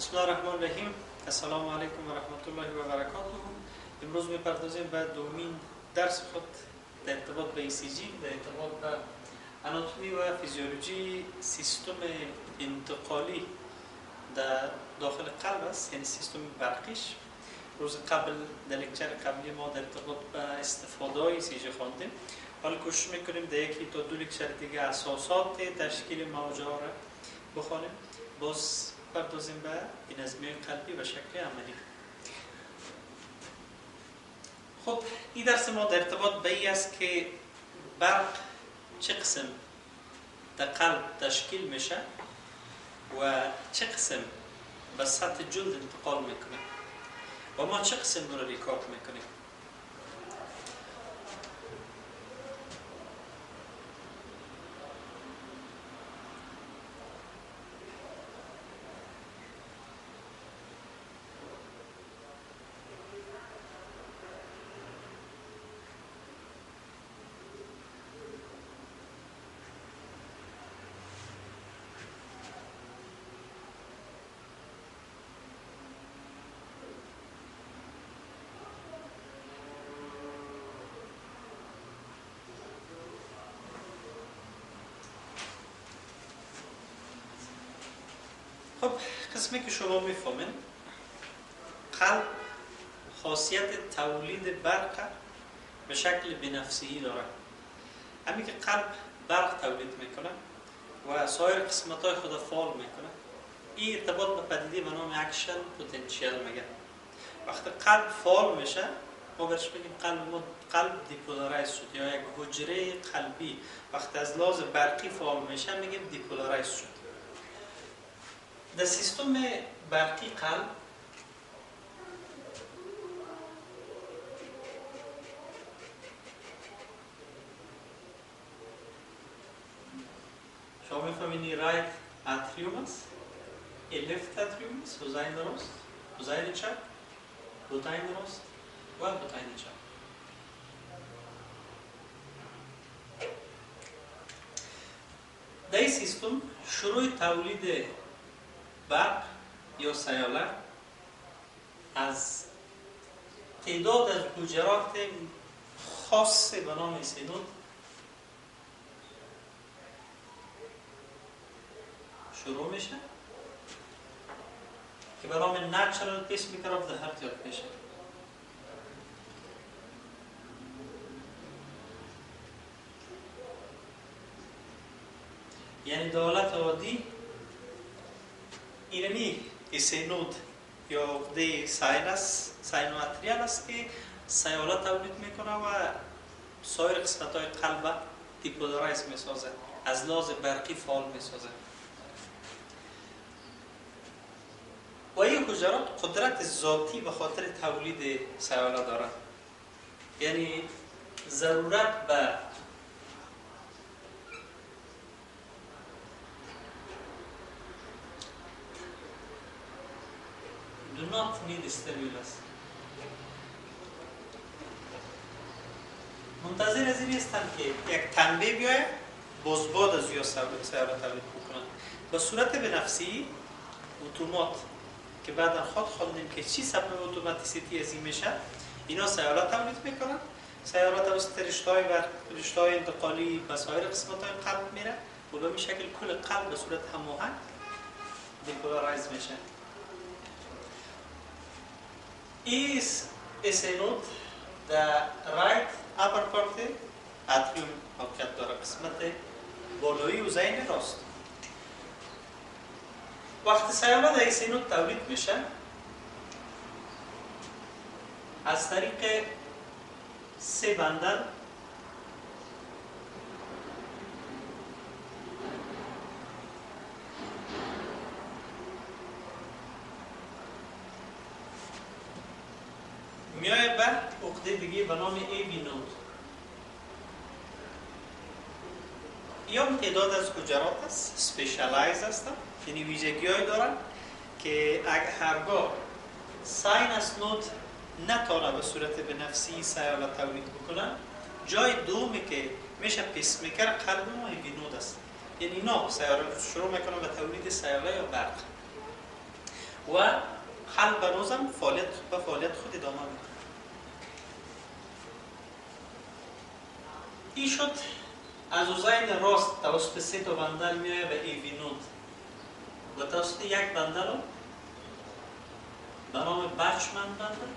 بسم الله الرحمن الرحیم. السلام علیکم و رحمت الله و برکاته. امروز می‌پردازیم به دومین درس خود در ارتباط به ECG، در ارتباط به آناتومی و فیزیولوژی سیستم انتقالی در داخل قلب است، یعنی سیستم برقیش. روز قبل در لکچر قبلی ما در ارتباط به استفاده های ECG خواندیم. حالا کوشش میکنیم در یکی تا دو لکچر دیگه اساسات تشکیل موجه را بخوانیم. باز پردازیم به بینظمی قلبی و شکل عملی. خب این درس ما در ارتباط به این است که برق چه قسم در قلب تشکیل میشه و چه قسم به سطح جلد انتقال میکنه و ما چه قسم رو ریکارد میکنیم. خب قسمی که شما میفهمین، قلب خاصیت تولید برق به شکل بنفسه‌ای داره. همین که قلب برق تولید میکنه و سایر قسمت‌های خود فعال میکنه، این ارتباط به پدیده به نام اکشن پتانسیل میگن. وقتی قلب فعال میشه، ما بهش میگیم قلب دیپولارایز شد، یا یک حجره قلبی وقتی از لحاظ برقی فعال میشه میگیم دیپولارایز شد. در سیستم برقی قلب شما میفهمینی رایت اتریوم است، لفت اتریوم است، حوزه راست، حوزه چپ، بطن راست و بطن چپ. در این سیستم شروع تولید برق یا سیاله از تعداد از حجرات خاص به نام سینود شروع میشه که به نام natural pacemaker of the heart یاد میشه. یعنی در حالت عادی اینمی سینود یا عقده ساینواتریال است که سیاله تولید میکنه و سایر قسمت های قلب دیپولارایز میسازه، از لحاظ برقی فعال میسازه. و این حجرات قدرت ذاتی به خاطر تولید سیاله دارن، یعنی ضرورت به do not need stimulus. منتظر از این هستن که یک تنبیه بیاید بازباد از یا سیاله تولید بکنن. به صورت بنفسی اتومات که بعدا خود خوندیم که چی سبب اتوماتیسیتی از این میشه، اینا سیاله تولید میکنن. سیاله توسط رشته‌های انتقالی به سایر قسمت‌های قلب میره و به این شکل کل قلب به صورت هماهنگ دیپولارایز میشه. این سینود در رایت اپر پارت اتریوم موقعیت داره، قسمت بالایی و زین راست. وقتی سیاله در این سینود تولید میشه، از طریق سه بندل میایه به عقده دیگه به نام ای بی نود. یا تعداد از حجرات است، سپیشالایز هستن، یعنی ویژگی های دارن که هرگاه ساینس نود نتاره به صورت بنفسی سیاله تولید بکنن، جای دومی که میشه پیسمیکر قلب ما ای بی نود است. یعنی اینا شروع میکنن به تولید سیاله یا برق. و قلب روزم فعالیت خود ادامه میده. این شد از اوزین راست توسط 3 تا بندل میایه به ایوی نود و توسط یک بندل رو به نام بچمن بندل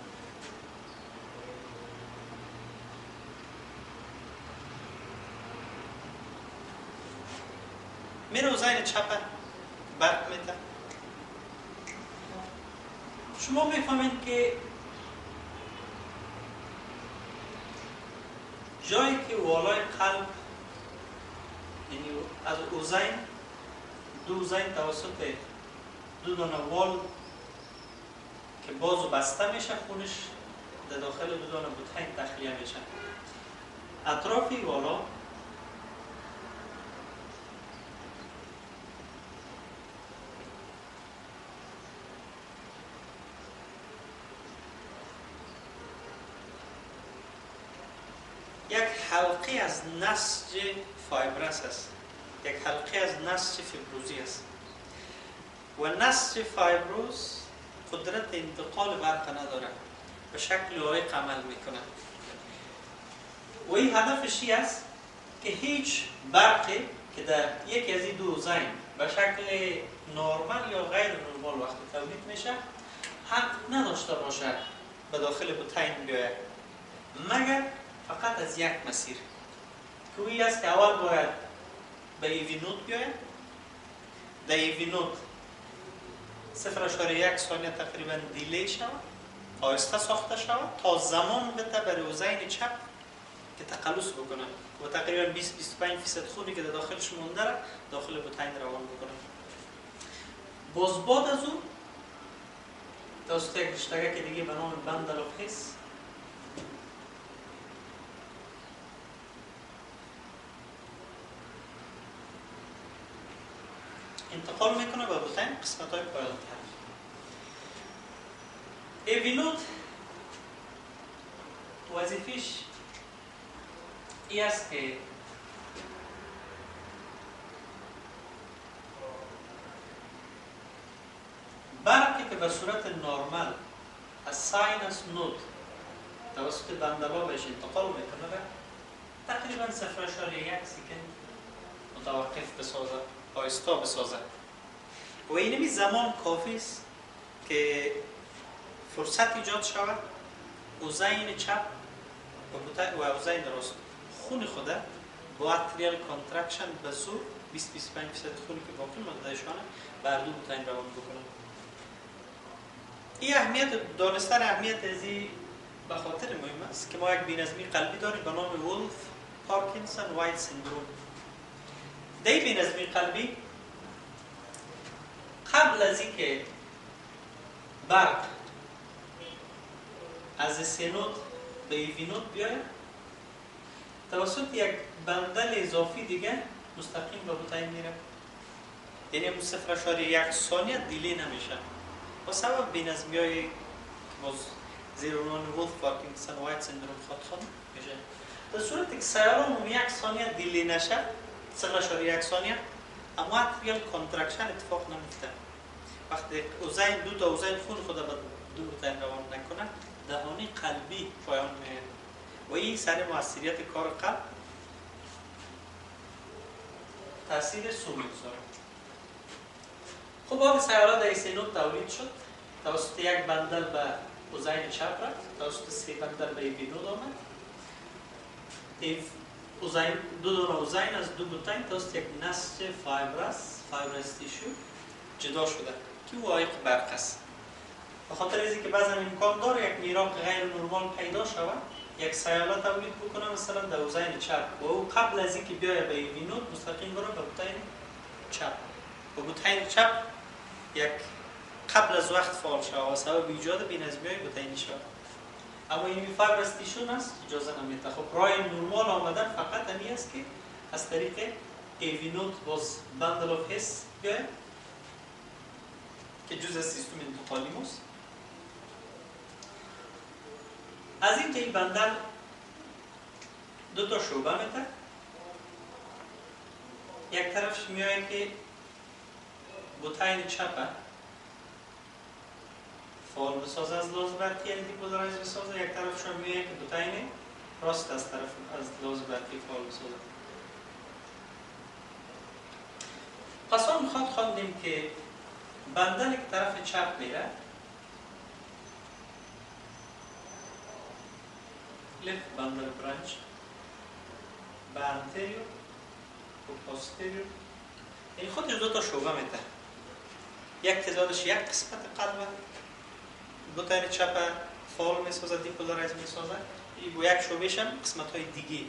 میره اوزین چپ برق میده. شما میفهمید که جایی که والای قلب یعنی از اوزین دو اوزین توسط دو دانه وال که باز و بسته میشه خونش در داخل دو دانه بطین تخلیه میشه. اطراف والا یک حلقه از نسج فایبرس است، یک حلقه از نسج فیبروزی است و نسج فایبروز قدرت انتقال برق نداره، به شکل لایق عمل میکنه و این هدفش است که هیچ برقی که در یکی از این دو اوزین به شکل نرمال یا غیر نرمال وقتی تولید میشه حق نداشته باشه به داخل بطین بیاید، مگر فقط از یک مسیر که این است که اول باید به ایوی نود بیاید، در ایوی نود 0.1 ثانیه تقریبا دیلی شود، آهسته ساخته شود تا زمان بده برای اوزین چپ که تقلص بکنه و تقریبا 20-25% خونی که در داخلش مونده را داخل بطین روان بکنه. باز بعد از اون توسط یک رشته‌ای که دیگه به نام بندل آف حس انتقال میکنه به بطین قسمت‌های پایان‌تر. ایوی نود وظیفه‌اش این است که برقی که به صورت نرمال از ساینس نود توسط بندلا بهش انتقال میکنه تقریبا 0.1 سکند متوقف بسازه، آهسته بسازه و اینمی زمان کافی است که فرصت ایجاد شود اوزین چپ و اوزین راست خون خود با اتریال کانترکشن به زور 20-25% خونی که باقی ماندهشانه بر دو بطین روان بکنه. این اهمیت دانستن اهمیت از این به خاطر مهم است که ما یک بی‌نظمی قلبی داریم به نام ولف پارکینسون وایت سندروم. در این بی‌نظمی قلبی قبل از اینکه برق از سینود به ایوی نود بیاید توسط یک بندل اضافی دیگه مستقیم به بطین میره، یعنی همون 0.1 ثانیه دیلی نمیشه با سبب بی‌نظمی‌های که باز زیر عنوان ولف پارکینسون وایت سندروم خود میشه. در صورتی که سیاره‌مون 1 ثانیه دیلی نشه 0.1 ثانیه اما اتریال کانترکشن اتفاق نمیفته. وقتی اوزین دو تا اوزین خون خود به دو بطین روان نکنه دهانه قلبی پایان میاد و این سر موثریت کار قلب تاثیر سو میگذاره. خب بعد سیاره در سینود تولید شد توسط یک بندل به اوزین چپ رفت، توسط 3 بندل به ایوی نود آمد. دو دانه اوزین از دو بطین توسط یک نسج فایبرس تیشو جدا شده که او عایق برق است. به خاطر از اینکه بعضا امکان داره یک میراق غیر نرمال پیدا شود یک سیاله تولید بکنه مثلا در اوزین چپ و او قبل از اینکه بیاید به ایوی نود مستقیم بره به بطین چپ و بطین چپ یک قبل از وقت فعال شود و سبب ایجاد بی‌نظمی‌های بطینی شود. اما این فایبرس تیشو است اجازه نمیده. خب راه نرمال آمدن فقط همین است که از طریق ایوی نود باز بندل آف حس بیاید که جزء سیستم انتقالی است. از این که این بندل دو تا شعبه میده، یک طرفش میاد که بطین چپه فعال بسازه از لحاظ برقی، یعنی دیپولارایز بسازه. یک طرفشون میگه که دو تا اینه راست از طرف از لحاظ برقی فعال بسازه. پس ما میخواد خواندیم که بندل که طرف چپ میره left bundle branch به anterior و posterior، یعنی خودش دو تا شعبه میده. یک تعدادش یک قسمت قلبه بطن چپ فعال میسازه، دیپولارایز میسازه، و یک شعبهش هم قسمت های دیگه.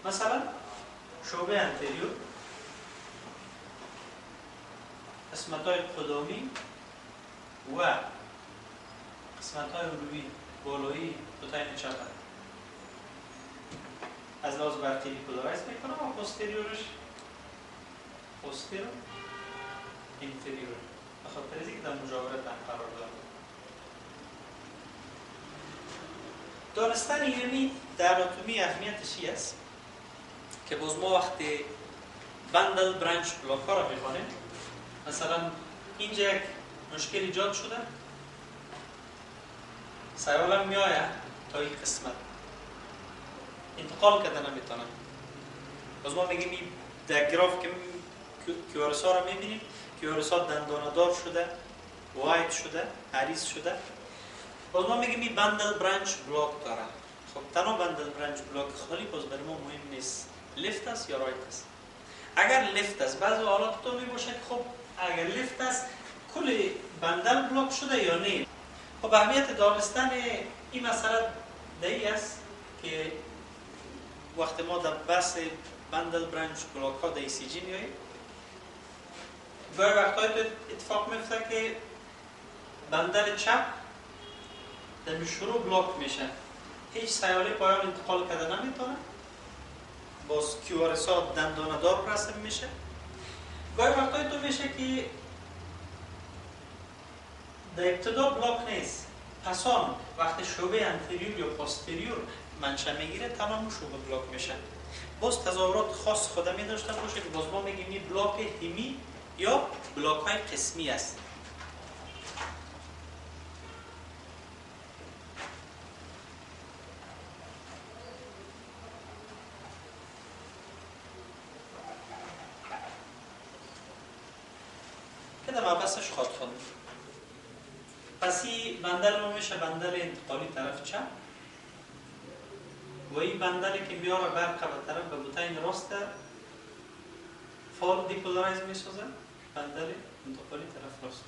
مثلا شعبه انتریور قسمت های قدامی و قسمت های علوی بالایی بطن چپ از لحاظ برقی دیپولارایز میکنه و پوستریورش پوستیرور اینتریور بخاطر از اینکه در مجاورت هم قرار داره. دانستن اینمی در آناتومی اهمیتش است که باز ما وقتی بندل برانچ بلاک ها را میخوانیم، مثلا اینجا یک مشکل ایجاد شده، سیالم میآید تا این قسمت انتقال کرده نمیتونه. باز ما میگیم این در گراف که کیوارس ها را میبینیم، کیوارس ها دنداندار شده، وایت شده، عریض شده. باز ما میگیم این بندل برانچ بلاک داره. خب تنها بندل برانچ بلاک خالی باز برای ما مهم نیست لفت است یا رایت است. اگر لفت است بعضی حالات تو میباشه که خب اگر لفت است کل بندل بلاک شده یا نه. خب اهمیت دانستن این مسئله دایی است که وقتی ما در بحث بندل برانچ بلاک ها در ECG میاییم، گاهی وقتایی تو اتفاق میفته که بندل چپ در شروع بلاک میشه، هیچ سیاله پایان انتقال کرده نمیتونه، باز کیوارس ها دنداندار رسم میشه. گاهی وقتایی تو میشه که در ابتدا بلاک نیست، پسان وقتی شعبه انتریور یا پاستریور منشأ میگیره تمام شعبه بلاک میشه. باز تظاهرات خاص خودمی داشته باشه که باز ما میگیم این بلاک همی یا بلاک های قسمی است. که در مبحثش خواهد خوند. پس این بندل ما میشه بندل انتقالی طرف چپ و این بندلی که میاره برق به طرف به بطن راست فال دیپولارایز میسازه، بندل انتقالی طرف راست.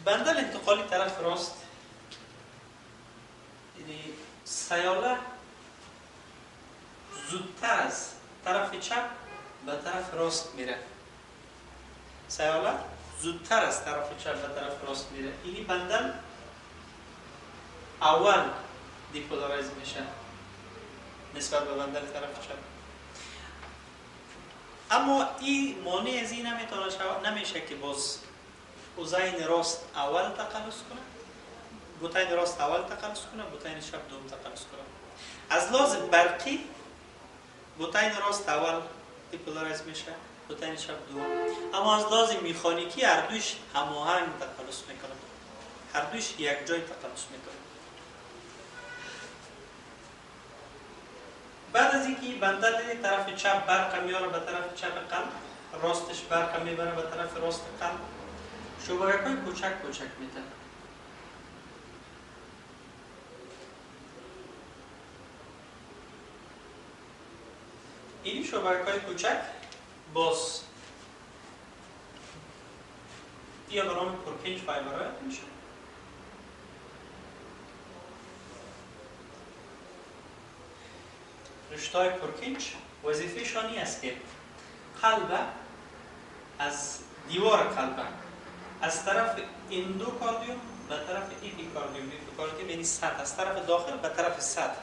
بندل انتقالی طرف راست یعنی سیاله زودتر از طرف چپ به طرف راست میره. سیاله زودتر از طرف چپ به طرف راست میره. اینی بندل اول دیپولارایز میشه نسبت به بندل طرف چپ. اما این مانع از این نمیشه که باز اوزین راست اول تقلص کنه، بطن راست اول تقلص کنه، بطن چپ دوم تقلص کنه. از لحاظ برقی بطن راست اول دیپولارایز میشه، بطن چپ دوم. اما از لحاظ میخانیکی هر دویش هماهنگ تقلص میکنه، هر دویش یک جای تقلص میکنه. بعد از اینکه بندل طرف چپ برق میاره به طرف چپ قلب، راستش برق میبره به طرف راست قلب، شبکه‌های کوچک کوچک میده. این شبکه‌های کوچک باز یا به نام پرکنج فایبرها میشه. رشته‌های پرکنج وظیفه‌شان این است که قلب از دیوار قلب از طرف اندوکاردیوم به طرف اپیکاردیوم، اپیکاردیوم یعنی سطح، از طرف داخل به طرف سطح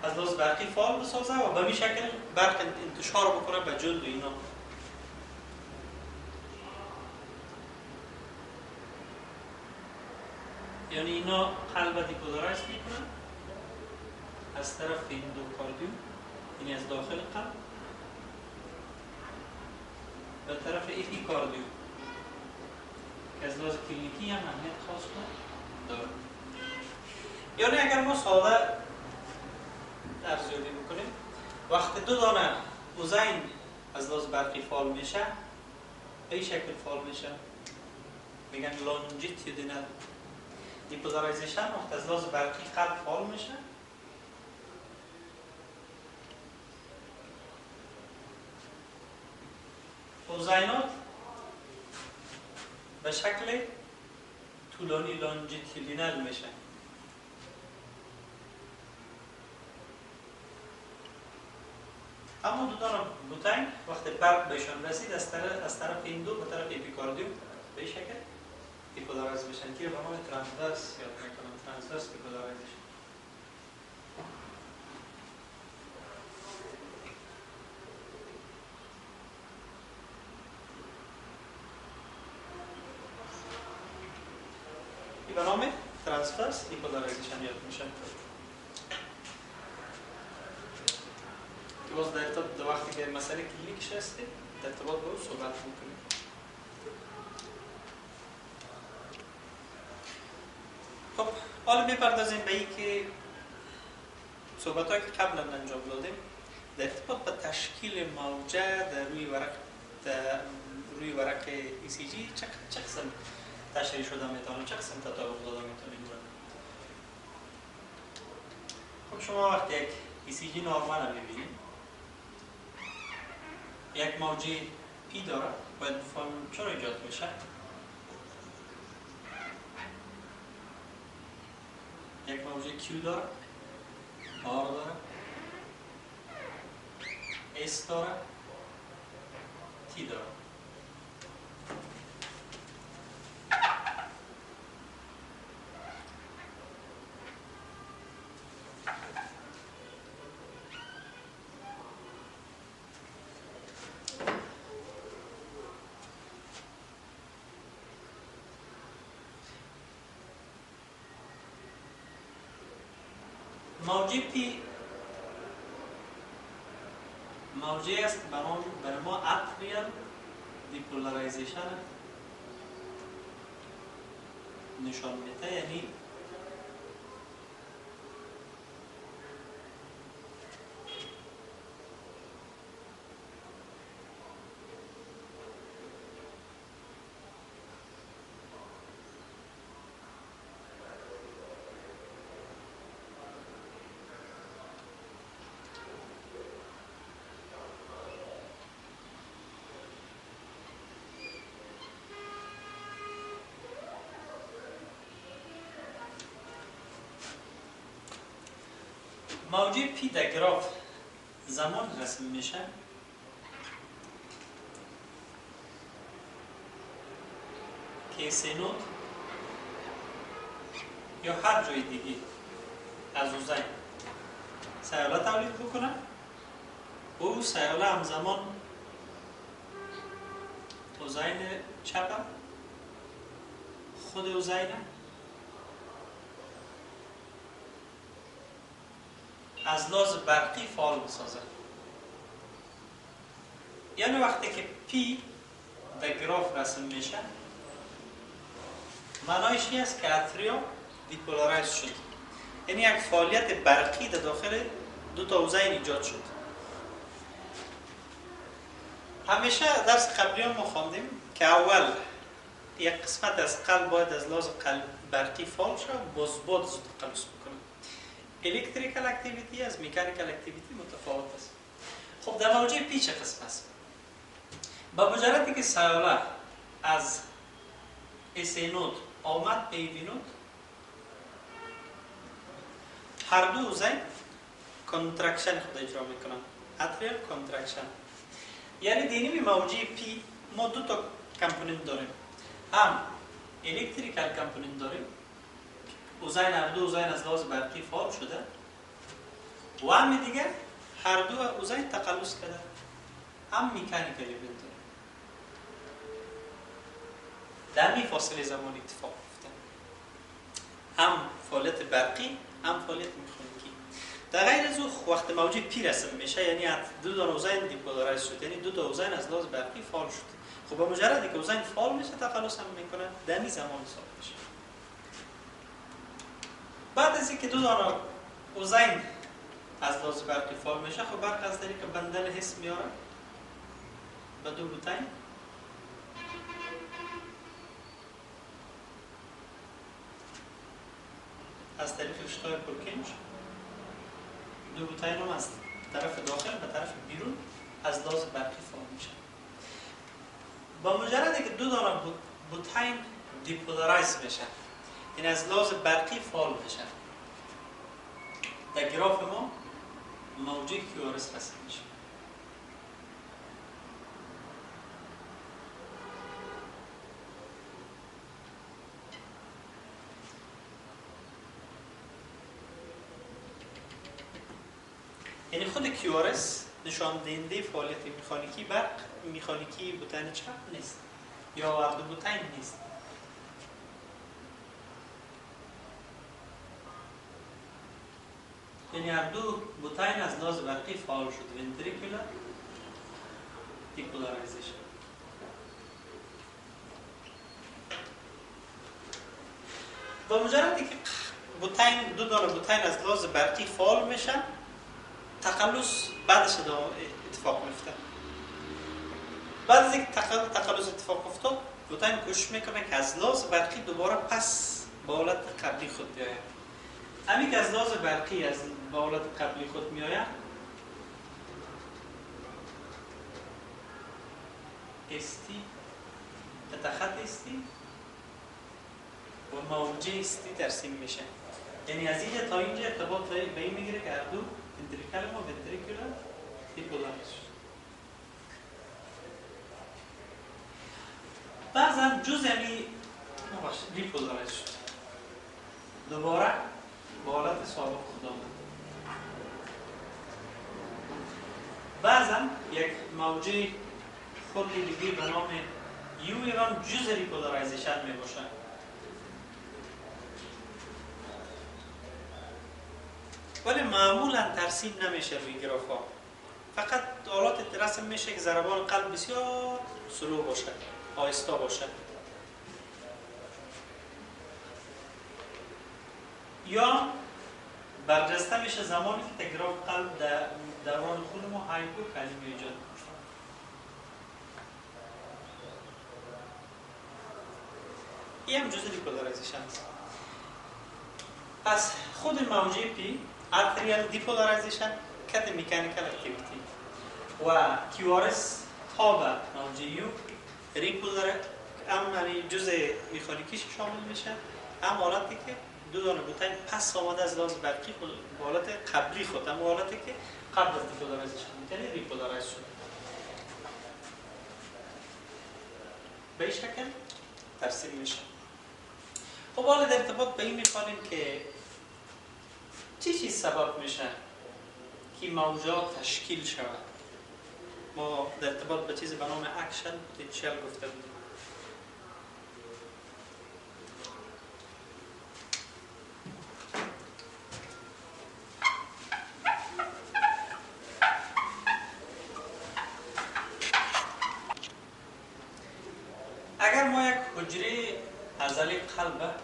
از لحاظ برقی فعال بسازه و به این شکل برق انتشار بکنه به جلد و اینا. یعنی اینا قلب دیپولارایز میکنن از طرف اندوکاردیوم، یعنی از داخل قلب، به طرف اپیکاردیوم که از لحاظ کلینیکی هم اهمیت خاص داره. یعنی اگر ما ساده ارزیابی بکنیم، وقتی دو دانه اوزین از لحاظ برقی فعال میشه، به این شکل فعال میشه، میگن لانجیتیودینال دیپولارایزیشن. وقتی از لحاظ برقی قلب فعال میشه، اوزینات به شکل طولانی لانجیتیودینال میشه. اما دو دانه بوتنگ وقتی برق بهشان رسید، از طرف این دو به طرف اپیکاردیوم به این شکل دیپولارایز میشن که به نام ترانسورس یاد میکنم، ترانسورس دیپولارایزیشن. به نام ترانسورس دیپولارایزیشن یاد میشه. که باز در ارتباط دو وقتی که مسئله کلینیکش هستی در ارتباط با او صحبت میکنیم. خب حالا میپردازیم به این که صحبت‌هایی که قبلا انجام دادیم در ارتباط با تشکیل موجه در روی ورق ECG چه قسم تشریح شده میتونه، چه قسم تطابق داده میتونه. خب شما وقتی یک ECG نورمال رو میبینید، یک موجه پی داره، باید بفهمیم چرا ایجاد میشه. یک موجه کیو داره، آر داره، اس داره، تی داره. موجه پی موجه است برای ما اتریال دیپولارایزیشن نشان میده، یعنی موجه پی در گراف زمان رسم میشه که سینود یا هر جای دیگه از اوزین سیاله تولید بکنه و او سیاله همزمان اوزین چپ خود اوزین از لحاظ برقی فعال بسازه. یعنی وقتی که پی در گراف رسم میشه، معنایش این است که اتریا دیپولارایز شد، یعنی یک فعالیت برقی در داخل دو تا اوزین ایجاد شد. همیشه درس قبلی هم ما خواندیم که اول یک قسمت از قلب باید از لحاظ برقی فعال شد، باز زود خلوص بکنه. الکتریکال اکتیویتی از مکانیکال اکتیویتی متفاوت است. خب در موجه پی چه قسم است؟ با مجردی که سیاله از اس نود آمد به ای نود، هر دو اوزین کنترکشن خود اجرا میکنن، اتریال کنترکشن. یعنی دینی موجه پی ما دو تا کمپوننت داریم، هم الکتریکال کمپوننت داریم، هر دو اوزین از لحاظ برقی فعال شده، و هم دیگه هر دو اوزین تقلص کرده، هم مکانیکال ایونت داره. در این فاصله زمانی اتفاق افتاد، هم فعالیت برقی هم فعالیت مکانیکی. در غیر از او وقت موجی پی رسم میشه، یعنی دو تا اوزین دیپولارایز شد، یعنی دو تا اوزین از لحاظ برقی فعال شد. خب به مجردی که اوزین فعال میشه تخلص هم میکنه، در این زمان حساب میشه. بعد از اینکه دو تا اوزین از لحاظ برقی فعال میشه، خب برق از طریق بندل حس میاره به دو بوتین. از طریق رشته پرکنج دو بوتین هم از طرف داخل به طرف بیرون از لحاظ برقی فعال میشه. با مجردی که دو دانه بوتین دیپولارایز میشه، یعنی از لحاظ برقی فعال میشه، در گراف ما موجی کیوارس رسم میشه. یعنی خود کیوارس نشان دهنده فعالیت مکانیکی برق، مکانیکی بوتین چپ نیست یا هر دو بوتین نیست. یعنی هر دو بوتین از لحاظ برقی فعال شد، ونتریکولار دیپولارایزیشن. با مجردی که بوتین دو دانه بوتین از لحاظ برقی فعال میشن، تخلص بعدش اتفاق میفته. بعد از اینکه تخلص اتفاق افتاد، بوتین کوشش میکنه که از لحاظ برقی دوباره پس به حالت قبلی خود بیاید. همین که از لحاظ برقی از به حالت قبلی خود میآید، استی تخت استی و موجه استی ترسیم میشه. یعنی از اینجا تا اینجا ارتباط به این میگیره که هر دو ونتریکل و ونتریکولار دیپولارایز شد. بعضا جز یعنی دیپولارایز شد، دوباره به حالت سابق خود آمد. بعضا یک موجه خودی دیگه به نام یو هم جز ریپولارایزیشن می باشه. ولی معمولا ترسیم نمیشه روی گراف ها. فقط حالات رسم میشه که ضربان قلب بسیار سلو باشه، آهسته باشه، یا برجسته میشه زمانی که تگراف قلب در دوران خون ما هایپوکالیمی ایجاد میشه. این هم جزء دیپولارایزیشن است. پس خود موجه پی ارتریال دیپولارایزیشن کت مکانیکال اکتیویتی و کیوارس تا به موجه یو ریپولار هم جزء مکانیکیش شامل میشه. هم حالتی که دو دانه بوتین پس آمده از لحاظ برقی به حالت قبلی خود، هم حالتی که قبل از دیپولارایزیشن یعنی ریپولارایز شد. به این شکل ترسیم میشه. خب حالا در ارتباط به این میخوانیم که چی چیز سبب میشه که موجات تشکیل شود. ما در ارتباط به چیزی به نام اکشن پتانسیل گفته بودیم. اگر ما یک حجره عضله قلب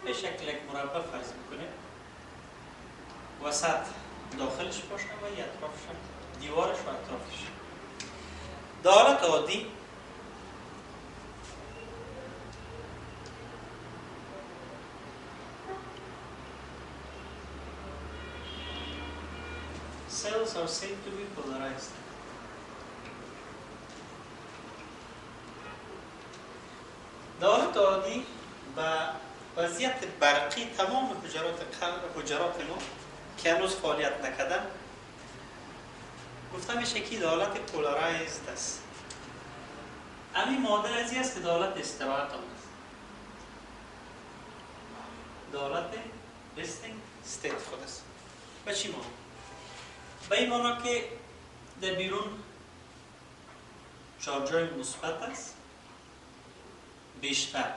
به شکل یک مربع فرض میکنیم، وسط داخلش باشه و اطرافش، دیوارش و اطرافش، در حالت عادی cells are said to be polarized. در حالت عادی با وضعیت برقی تمام حجرات ما که هنوز فعالیت نکردن گفته میشه که در حالت پولارایزد است. همین معادل ازی است که در حالت استراحت هم است، در حالت رستینگ استیت خود است. به چی معنی؟ به این معنی که در بیرون چارجای مثبت است بیشتر،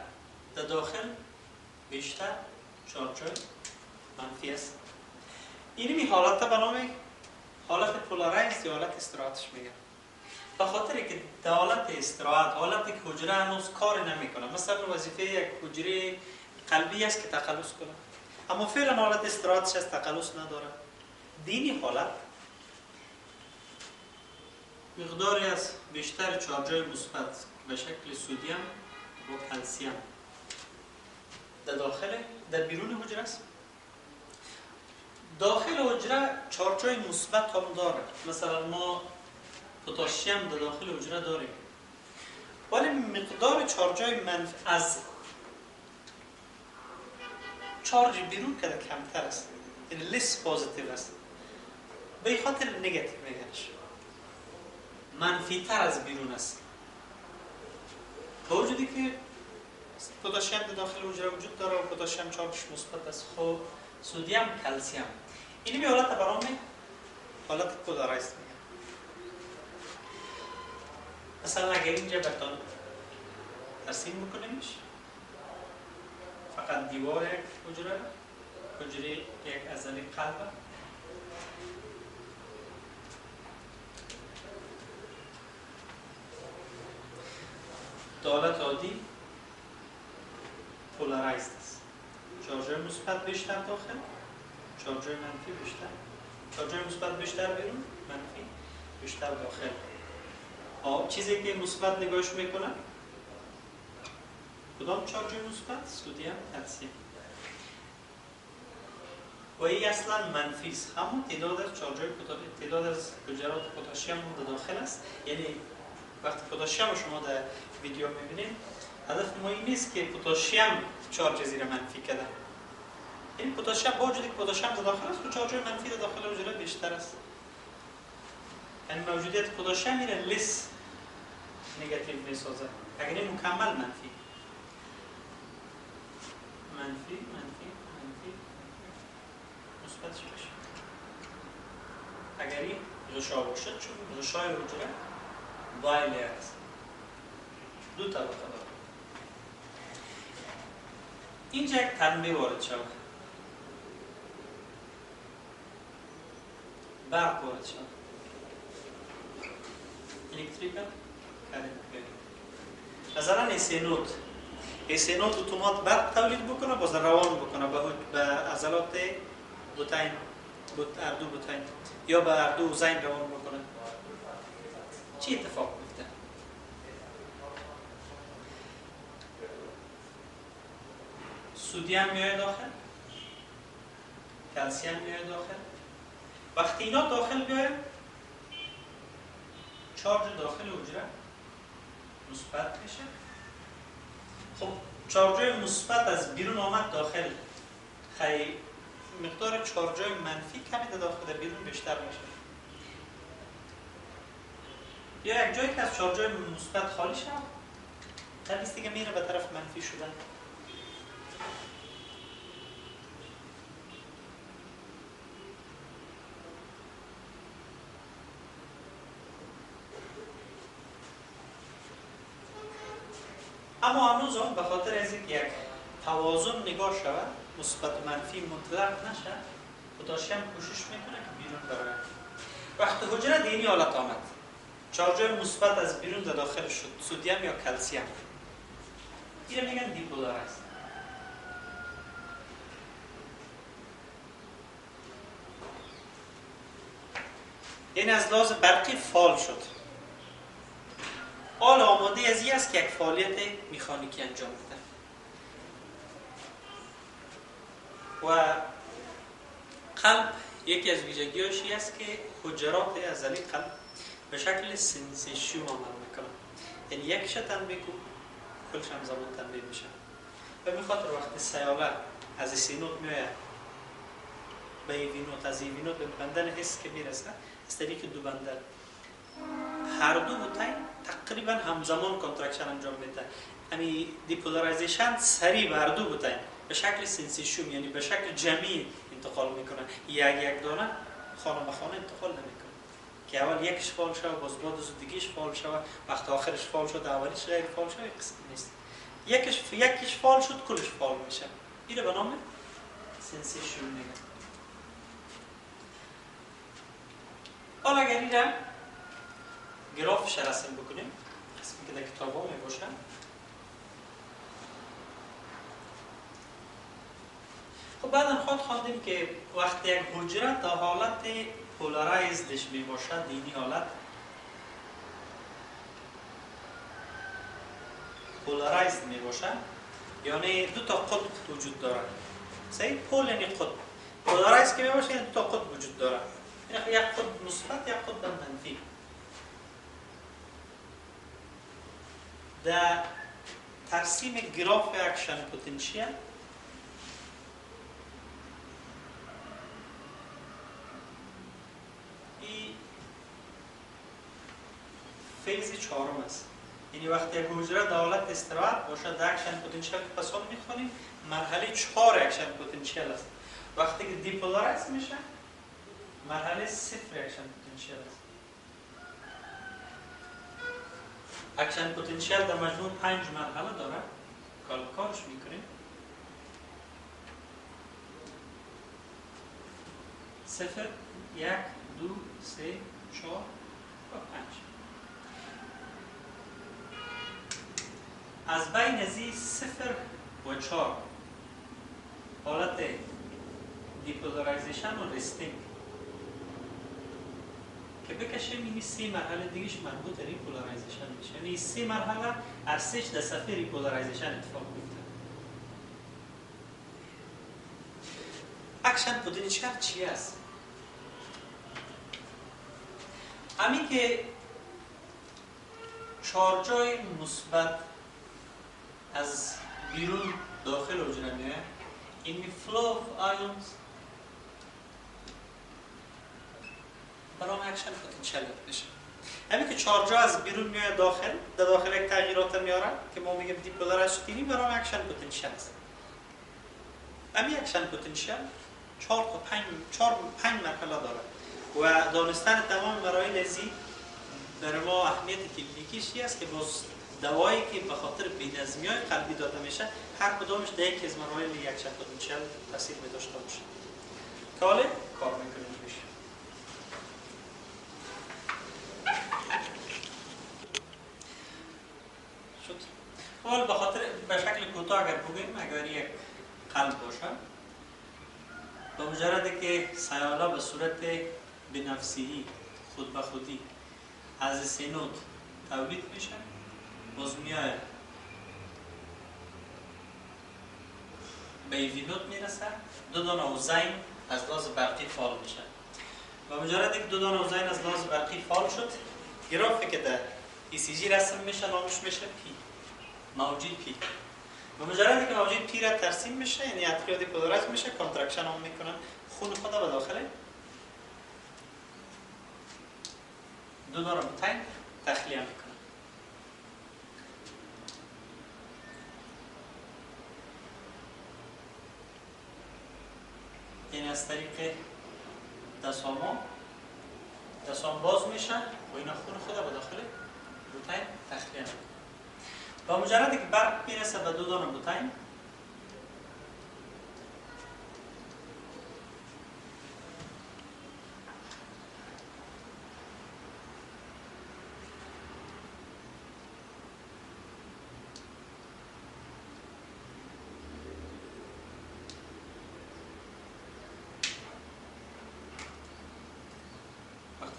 در داخل بیشتر چارجای منفی است. اینمی حالت به نام حالت پولارایزد یا حالت استراحتش میگن. به خاطر که در حالت استراحت، حالتی که حجره هنوز کار نمیکنه، مثلا وظیفه یک حجره قلبی است که تخلص کنه، اما فعلا حالت استراحتش از تخلص نداره. دینی حالت مقداری از بیشتر چارج‌های مثبت به شکل سدیم و کلسیم در داخل در بیرون حجره است. داخل حجره چارج‌های مثبت هم داره، مثلا ما پتاسیم در داخل حجره داریم، ولی مقدار چارج‌های منفی از چارج بیرون که کمتر است، یعنی لیس پوزیتیو است، به خاطر نگاتیو میگنش، منفی تر از بیرون است. با وجودی که پتاسیم در داخل حجره وجود داره و پتاسیم چارجش مثبت است، خب سدیم، کلسیم، اینی به حالت برام حالت پولارایزد میگن. مثلا اگر اینجا براتون ترسیم بکنیمش، فقط دیوار یک حجره یک عضله قلب، حالت عادی پولارایزد است. چارج‌های مثبت بیشتر داخل، چارج‌های منفی بیشتر. چارج‌های مثبت بیشتر بیرون، منفی بیشتر داخل. چیزی که مثبت نگاهش میکنه کدام چارج‌های مثبت؟ سدیم، کلسیم. و این اصلا منفی است. همون تعداد از چارج‌های تعداد از حجرات پتاسیم در داخل است. یعنی وقتی پتاسیم شما در ویدیو میبینید، هدف ما این نیست که پتاسیم چارج زیر منفی کرده. این پتاسیم با وجودی که پتاسیم در داخل است و چارج‌های منفی در داخل حجره بیشتر است. یعنی موجودیت پتاسیم میره لیس نگاتیو میسازه. اگر این مکمل منفی مثبتش بشه. اگر این غشا باشد، چون غشای حجره وایلر است، دو طبقه داره. اینجا یک تنبیه وارد شود، برق وارد شود، الکتریکال کرنت. مثلا ایسینوت اتومات برق تولید بکنه، باز روان بکنه به عضلات بطین، اردو بطین، یا به اردو زین روان بکنه. چی اتفاق میفته؟ سدیم میاد داخل، کلسیم میاد داخل. وقتی اینا داخل بیاید، چارج داخل حجره مثبت میشه. خب چارج‌های مثبت از بیرون آمد داخل، خیلی مقدار چارج‌های منفی کمی در داخل بیرون بیشتر میشه. یا یک جایی که از چارج‌های مثبت خالی شد، طبیعی دیگه میره به طرف منفی شدن. اما هنوز هم به خاطر از اینکه یک توازن نگاه شود، مثبت و منفی مطلق نشه، پتاسیم کوشش میکنه که بیرون بره. وقتی حجره در این حالت آمد، چارج‌های مثبت از بیرون در داخل شد، سدیم یا کلسیم، این رو میگن دیپولارایزد. یعنی از لحاظ برقی فعال شد. حال آماده از این است که یک فعالیت مکانیکی انجام بده. و قلب یکی از ویژگی‌هاش این است که حجرات عضله قلب به شکل سنسیشیوم عمل میکنن. یعنی یک تنبیه کو کلش هم زمان تنبیه میشه. و میخاطر وقتی سیاله از سینوت میاد به وینوت، از وینوت به بندن حس که میرسه، از طریق دو بندن هر دو بطین تقریبا همزمان کنترکشن انجام میده. یعنی دیپولارایزیشن سریع بر دو بطین به شکل سنسیشیوم، یعنی به شکل جمعی انتقال میکنه. یک دانه خانه به خانه انتقال نمیکنه که اول یکش فعال شوه، باز بعد دیگه‌اش فعال شوه، وقت آخرش فعال شد، اولیش غیر فعال شوه، قسم نیست. یکیش فعال شد، کلش فعال میشه. اینو به نام سنسیشن میگن. حالا اگر این را گرافش رسم بکنیم، قسمی که در کتاب ها می باشه، خب بعدا خود خواندیم که وقتی یک حجره در حالت پولارایزدش می باشد، اینی حالت پولارایزد می باشد، یعنی دو تا قطب وجود دارد. صحیح؟ پول یعنی قطب. پولارایزد که می باشه یعنی دو تا قطب وجود دارد. یک قطب مثبت، یک قطب منفی. در ترسیم گراف اکشن پتانسیل این فیز چهارم است. یعنی وقتی یک حجره در حالت استراحت باشد در اکشن پتانسیل که پس آن میخوانیم مرحله 4 اکشن پتانسیل است. وقتی که دیپولارایز میشه مرحله 0 اکشن پتانسیل است. اکشن پتانسیل در مجموع 5 مرحله داره. کارش میکنیم. 0، 1، 2، 3، 4 و 5. از بین ازی 0 و 4 حالت دیپولارایزیشن و رستینگ که بکشیم اینی 3 مرحله دیگهش مربوط به ریپولارایزیشن میشه. یعنی 3 مرحله ارسش در صفحه ریپولارایزیشن اتفاق میفته. اکشن پتانسیل چی است؟ همین که چارجای مثبت از بیرون داخل حجره میاد، این فلو اف آیونز برام اکشن پتانسیل میشه. همین که چارجا از بیرون میاد داخل، در داخل یک تغییرات میاره که ما میگیم دیپولارایزیشن، برام اکشن پتانسیل است. همین اکشن پتانسیل 4 تا 5 مرحله داره و دانستن تمام مراحل ازی برای ما اهمیت کلینیکیش است که باز دوایی که به خاطر بی‌نظمی‌های قلبی داده میشه هر کدامش در یک از مراحل یک اکشن پتانسیل تاثیر داشته باشه. که حالا کار میکنیم میشه. شد. حالا به خاطر به شکل کوتاه اگر بگیم، اگر یک قلب باشه با مجرد که سیاله به صورت بنفسی خود به خودی از سینود تولید میشه، باز میاد به وینود میرسه، 2 دانه اوزین از لحاظ برقی فعال میشه و مجرد که 2 دانه اوزین از لحاظ برقی فعال شد، گرافی که در ECG رسم میشه نامش میشه پی، موجی پی. و مجرد که موجی پی را ترسیم میشه، یعنی اتریال دیپولارایز میشه، کانترکشن هم میکنن، خون خود به داخل 2 دانه بوتین تخلیه میکنن. این از طریق دستام باز میشه و این خون خود به داخل بوتین تخلیه میکنه. و مجردی که برق میرسه به 2 دانه بوتین،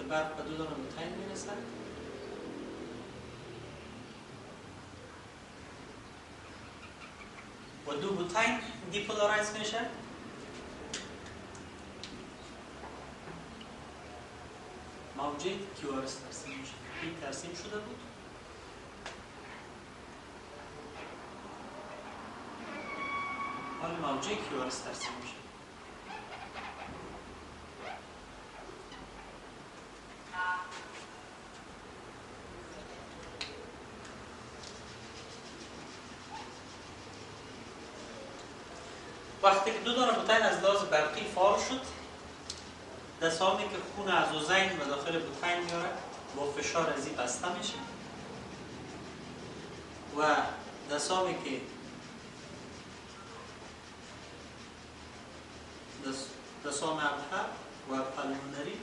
برق به 2 دانه بوتین میرسه و 2 بوتین دیپولارایز میشه موجه QRS ترسیم میشه. این ترسیم شده بود حالا موجه QRS ترسیم میشه. وقتی که 2 دانه بوتین از لحاظ برقی فعال شد، دستامی که خون از اوزین و داخل بوتین میاره با فشار ازی بسته میشه و دستامی که دستان ابهر و پلمونری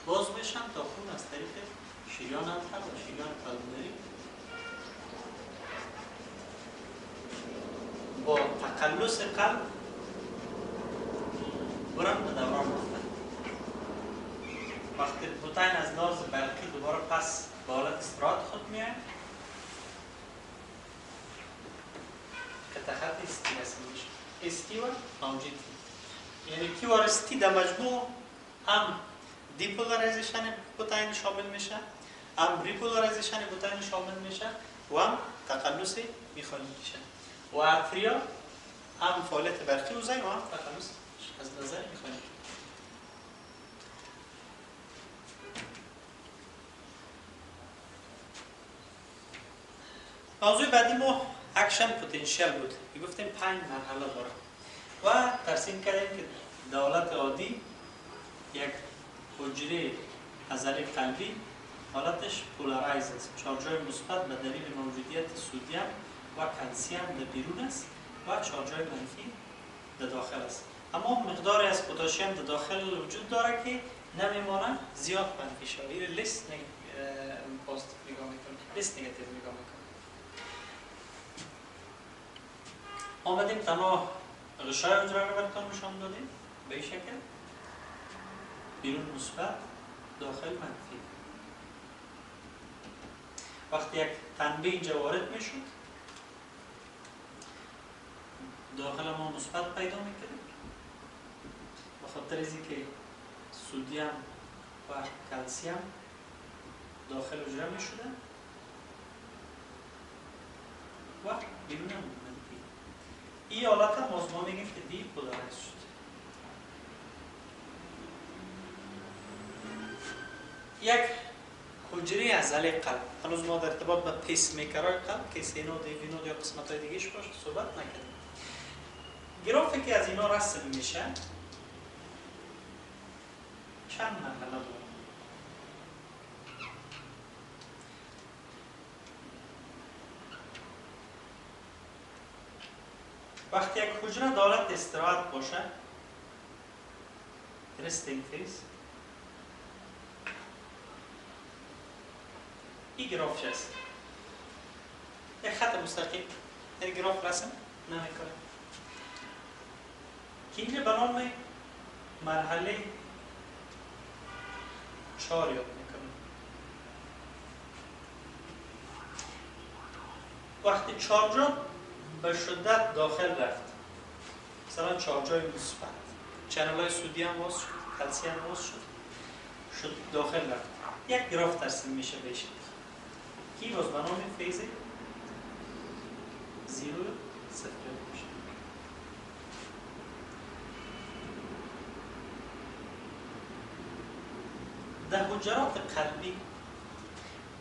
باز میشن تا خون از طریق شریان ابهر و شریان پلمونری با تقلص قلب برن به دوران رفتن. وقتی بطین از لحاظ برقی دوباره پس به حالت استراحت خود میاد که تخت استی رسم میشه. استی و موجودی، یعنی کی و استی در مجموع هم دیپولارایزیشن بطین شامل میشه، هم ریپولارایزیشن بطین شامل میشه و هم تقلص میخانی میشه. و اتریا هم فعالیت برقی روزه و هم تقلص از نظر میخانی. موضوع بعدی ما اکشن پتانسیل بود. گفتیم 5 مرحله داره و ترسیم کردیم که در حالت عادی یک حجره عضله قلبی حالتش پولارایز است. چارج‌های مثبت به دلیل موجودیت سدیم و کلسیم در بیرون است و چارج‌های منفی در داخل است. اما مقداری از پتاسیم در داخل وجود داره که نمیمانه زیاد منفی شود. این لیست پوزیتیو نگاه میکنه، لیست نگاتیو نگاه میکنه. آمدیم تنها غشای حجره رو براتون نشان دادیم به این شکل، بیرون مثبت داخل منفی. وقتی یک تنبه اینجا وارد میشد داخل ما مثبت پیدا میکرد به خاطر از اینکه سدیم و کلسیم داخل حجره میشدن و بیرون هم منفی. این حالت هم ما میگیم که دیپولارایز شد. یک حجره عضله قلب، هنوز ما در ارتباط با پیس میکرهای قلب که سینود، وینود یا قسمت های دیگهش باشه صحبت نکردیم. گرافی که از اینا رسم میشه چند مرحله داره. وقتی یک حجره دارد استراحت باشه رستینگ فیز، این گراف هست. یک خط مستقیم این گراف رسم نمیکنه که اینجا به نام مرحله 4 یاد میکنه. وقتی چارجا به شدت داخل رفت، مثلا چارجای مثبت، چنل های سدیم باز شد، کلسیم باز شد داخل رفت، یک گراف ترسیم میشه بشه کی باز به نام فیز 0 صفر میشه. در حجرات قلبی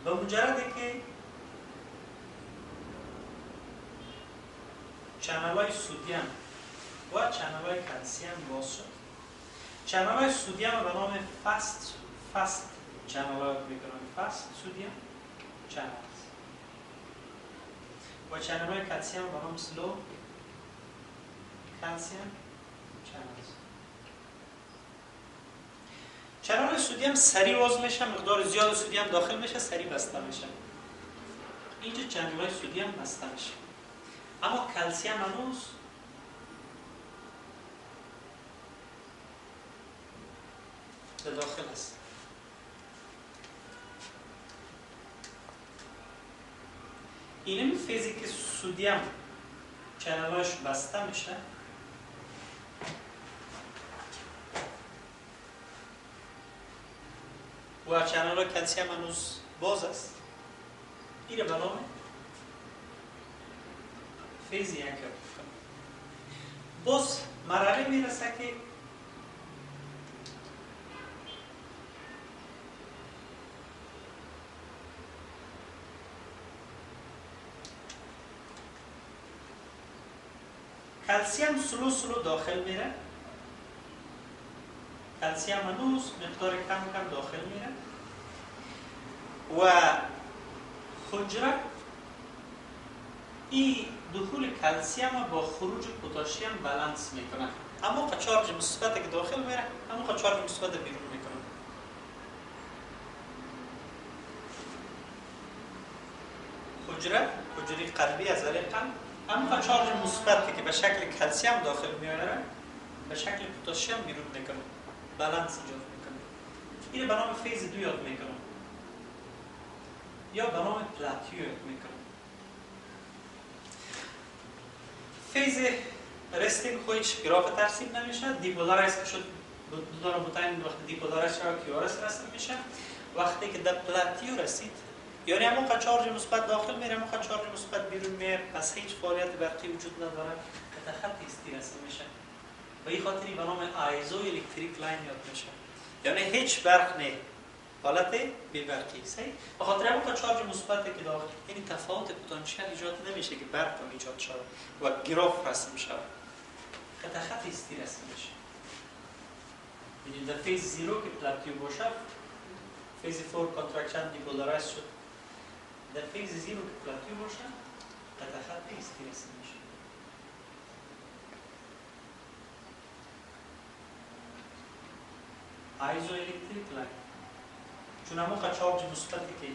به مجردی که چنل های سدیم و چنل های کلسیم باز شد، چنل های سدیم به نام فست چنل های میکنم، فست سدیم چنل و چنل های کلسیم به نام سلو کلسیم چنل. چنل های سدیم سریع باز میشه، مقدار زیاد سدیم داخل میشه، سریع بسته میشه. اینجا چنل های سدیم بسته میشه، اما کلسیم هنوز در داخل است. اینمی فیزی که سدیم چنلاش بسته میشه و چنل کلسیم هنوز باز است، این به نام فیز یک باز مرحله میرسه که کلسیم سلو داخل میره، کلسیم هنوز مقدار کم داخل میره و حجره این دخول کلسیم با خروج پتاسیم بالانس میکنه. اما چارج مثبت که داخل میره، اما چارج مثبت بیرون میکنه. حجره قلبی از قلب، اما چارج مثبتی که به شکل کلسیم داخل میاره، به شکل پتاسیم بیرون میکنه، بالانس ایجاد میکنه. اینو به نام فیز 2 یاد میکنم، یا به نام پلاتیو یاد میکنم. فیز رستینگ خودش گراف ترسیم نمیشه. دیپولارایز که شد دو دانه بوتین، وقتی دیپولارایز شد کیوارس رسم میشه. وقتی که در پلاتیو رسید، یعنی همون چارج مثبت داخل میره، همون چارج مثبت بیرون میره، پس هیچ فعالیت برقی وجود نداره، خط خط استیر رسم میشه. و این خاطری به نام آیزو الکتریک لاین یاد میشه. یعنی هیچ برق نه، حالت بی برقی. صحیح؟ به خاطر همون چارج مثبت که داخل، یعنی تفاوت پتانسیل ایجاد نمیشه که برق هم ایجاد شود و گراف رسم شود. خط خط استیر رسم میشه. یعنی در فیز 0 که پلاتیو باشه، فیز 4 کانترکشن دیپولارایز شد. در فیز 0 که پلاتیو باشه، خط خط استیر رسم میشه. آیزو الکتریک لاین. چون همون چارج مثبتی که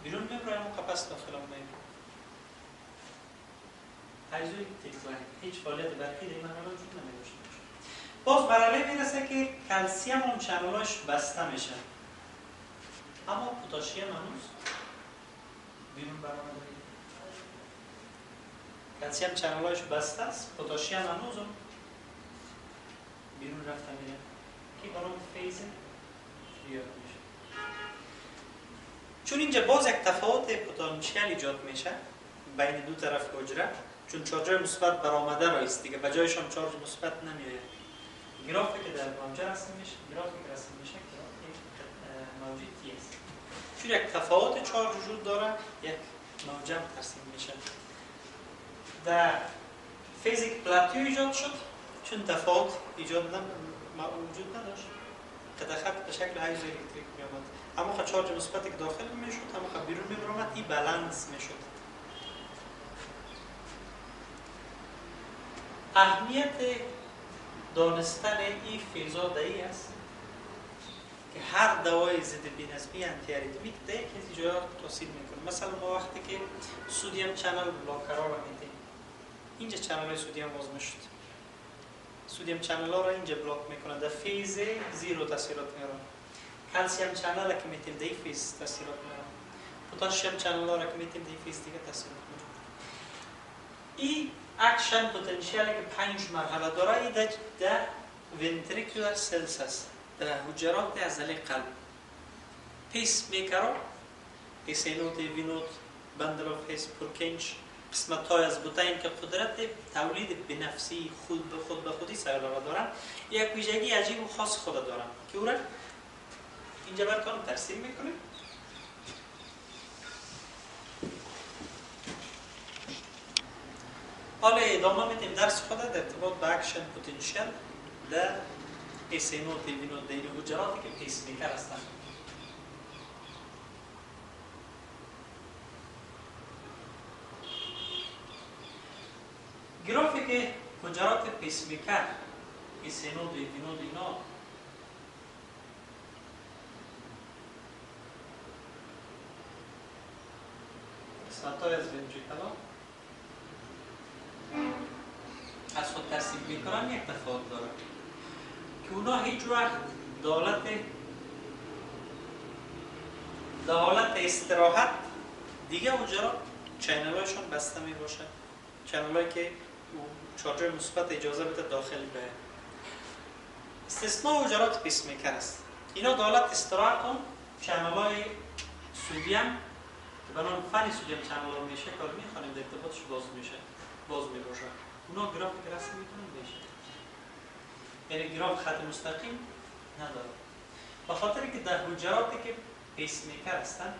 بیرون میبره، همون پس داخل هم میبره. آیزو الکتریک لاین. هیچ فعالیت برقی در این مرحله وجود نمیداشته باشه. باز مرحله میرسه که کلسیم هم چنلاش بسته میشه. اما پتاسیم هنوز بیرون برآمده. کلسیم چنلاش بسته است، پتاسیم هنوز هم بیرون رفته میره. که برام فیز زیاد میشه. چون اینجا باز یک تفاوت پتانسیل ایجاد میشه بین دو طرف حجره، چون چارج مثبت برآمده رایست دیگه، بجایش هم چارج مثبت نمیاد. گرافی که در موجه رسم میشه، گرافی که رسم میشه گراف موجی تی است. چون یک تفاوت چارج وجود داره، یک موجه ترسیم میشه. در فیزیک پلاتیو ایجاد شد، چون تفاوت ایجاد وجود نداشت. خط خط به شکل آیزو الکتریک می آمد. اما خط چارج مثبتی که داخل می شد، اما خط بیرون می آمد، این بالانس می شد. اهمیت دانستن این فیزا دایی است که هر دوای ضد بی‌نظمی آنتی اریتمیک در یک از جاها تاثیر میکنه. مثلا ما وقتی که سودیم چنل بلاکرها را میدیم، اینجا چنل های سودیم باز میشد. سودیم چنل ها را اینجا بلاک میکنه، در فیز 0 تاثیرات میاره. کلسیم چنل را که میتیم در فیز تاثیرات میاره. پتاسیم چنل ها را که میتیم در فیز دیگه تاثیرات میاره. این اکشن پتانسیلی که 5 مرحله داره، این در ونتریکولار سلز است، در حجرات عضله قلب. پیس میکرها، ایسینوت، وینوت، بندل آف هیس، پرکنچ، قسمت های از بوتین که قدرت تولید بنفسی خود به خودی سیاره دارن، یک ویژگی عجیب و خاص خود دارن که او را اینجا براتون ترسیم میکنیم. حالا ادامه میدیم درس خود در ارتباط به اکشن پتانسیل در ایسینوت، وینوت، در حجراتی که پیس میکر هستند. گرافی که حجرات پیس میکر، ایسینوت، وینوت اینا قسمت‌های از ونتریکلا از خود ترسیم میکنن، یک تفاوت داره که اونا هیچ وقت در حالت استراحت دیگه حجرات چینل‌هایشون بسته می باشه، چینل‌هایی که چارج مثبت اجازه بده داخل به. استثناء حجرات پیس میکر است. اینا در حالت استراحت هم چینل‌های سودیم که بنام فن سودیم چینل‌ها میشه کار میخوانیم، در ارتباطش باز می باشه. اونا گراف که رسم میکنن میشه، یعنی گراف خط مستقیم نداره، به خاطر که در حجراتی که پیس میکر هستن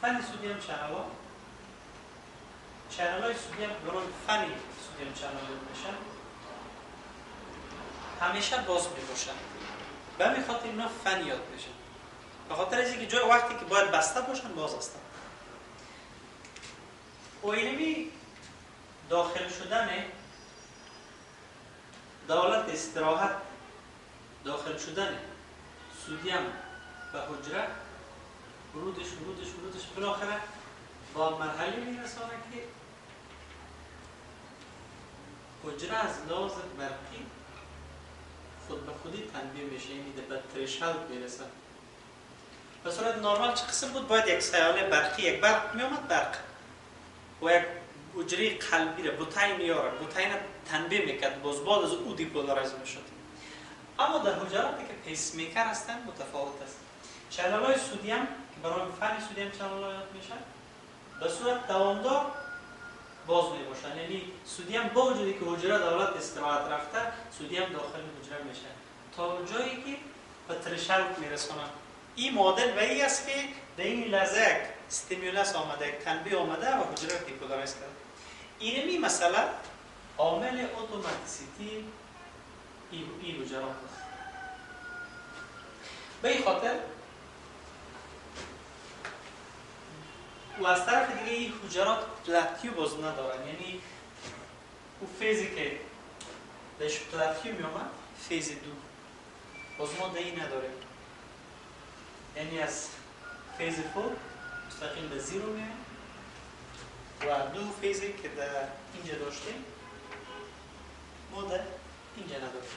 فن سودیم چنل های سودیم برای فن سودیم چنل میشن، همیشه باز می باشن. به همین خاطر اینا فن یاد میشن. به خاطر اینکه جای وقتی که باید بسته باشن باز هستن. و اینمی داخل شدن دولت استراحت، داخل شدن سودیم به حجره، ورودش بالاخره با مرحله میرسانه که حجره از لحاظ برقی خود به خودی تنبیه میشه، یعنی به ترشحلد میرسه. به صورت نرمال چه قسم بود؟ باید یک سیاله برقی، یک برق میامد برق و یک حجره قلبی را بوتای میاره، بوتای تنبیه میکرد، باز بعد از او دیپولارایز میشد. اما در حجراتی که پیس میکر هستن متفاوت است. چنل‌های سودیم که برای فن سودیم چنل‌ها یاد میشه به صورت دوامدار باز میباشن، یعنی سودیم با وجودی که حجره دولت استراحت رفته سودیم داخل حجره میشه تا جایی که به ترشحلد میرسونن. این مدل و این است که در این لحظه یک استیمولس آمده، یک تنبیه آمده و حجره دیپولارایز کرده. اینمی مثلا عامل اتوماتیسیتی این حجرات است. به این خاطر و از طرف دیگه این حجرات پلاتیو باز ندارن، یعنی او فیزی که بهش پلاتیو میامد فیز دو باز ما در این نداریم، یعنی از فیز فور مستقیم به زیرو میایم و دو فیزی که در اینجا داشتیم ما در اینجا نداریم.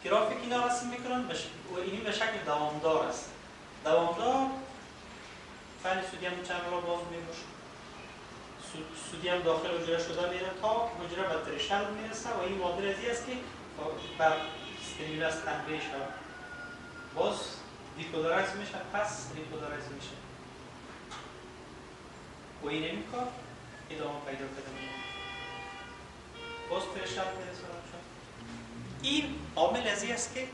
گرافیک اینا رسم میکنن و اینی به شکل دوامدار است. دوامدار فعل سودیم چند را باز میباشه، سودیم داخل حجره شده میره تا حجره به ترشحلد میرسه و این معادل ازی است که بر استیمولس تنبیه شود، باز دیپولارایز میشه، پس دیپولارایز میشه و این نمی کار ادامه پیدا کنه، باز ترشحلد میرسه. این عامل ازی است که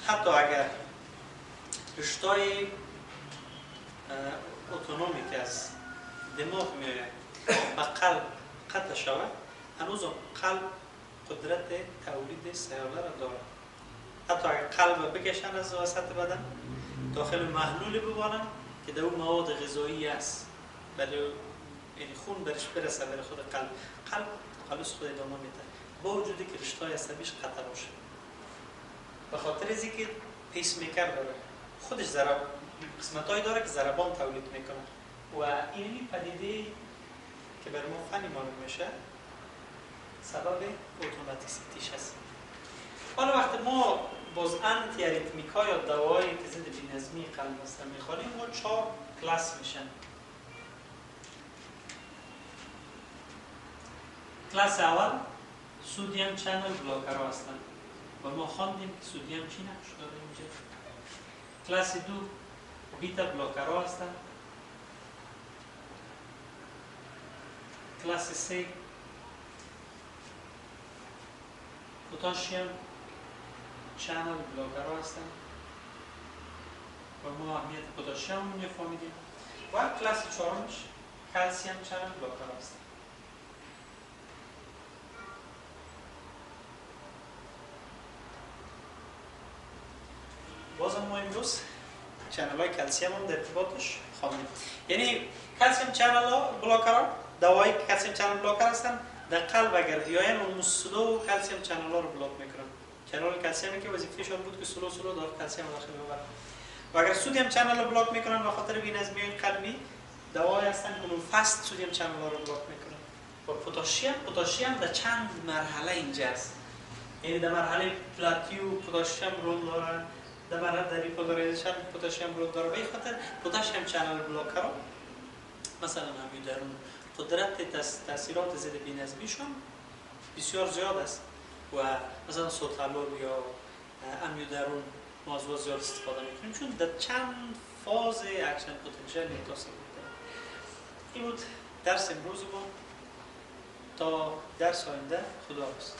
حتی اگر رشته‌های اتونومی که از دماغ میآید و قلب قطع شود، هنوز قلب قدرت تولید سیاله را دارد. حتی اگر قلب بکشن از وسط بدن داخل محلول ببارن که در اون مواد غذایی است، ولی این خون برش برسه بر خود قلب خلاص خود ادامه میده با وجودی که رشته‌های عصبیش قطع باشه. به خاطر از اینکه پیس میکر داره، خودش قسمت‌هایی داره که ضربان تولید میکنه و این پدیده که بر ما فنی معلوم میشه سبب اتوماتیسیتیش هست. حالا وقتی ما باز انتی اریتمیکا یا دواهایی که ضد بی‌نظمی قلب هستن میخوریم، ما 4 کلاس میشن. کلاس اول سودیم چنل بلاکرها هستن و ما خواندیم که سودیم چی نقش داره اینجا. کلاس دو بیتا بلاکرها هستن. کلاس سه پتاسیم چنل بلاکرها هستن و ما اهمیت پتاسیم رو میفهمیدیم و کلاس چهارمش کلسیم چنل بلاکرها هستن. بازم ما امروز چنل های کلسیم هم در ارتباطش خواندیم. یعنی کلسیم چنل ها بلاکرها، دوایی که کلسیم چنل بلاکر هستن در قلب اگر بیاین اون سلو کلسیم چنل ها رو بلاک میکنن. چنل کلسیمی که وظیفه‌شون بود که سلو داخل کلسیم داخل ببرن. و اگر سودیم چنل رو بلاک میکنن به خاطر بی‌نظمی قلبی، دوایی هستن که اون فست سودیم چنل ها رو بلاک میکنن. و پتاسیم در چند مرحله اینجا است. یعنی در مرحله پلاتیو پتاسیم رول داره، در مرحله دیپولارایزیشن پتاسیم رول داره. به خاطر پتاسیم چنل بلاکرها مثلا همین در اون قدرت تاثیرات ضد بی‌نظمیشون بسیار زیاد است و مثلا سوتالور یا امیودرون موضوع زیاد استفاده میکنیم چون در چند فاز اکشن پتانسیل متصل بوده. این بود درس امروز ما. تا درس آینده، خدا حافظ.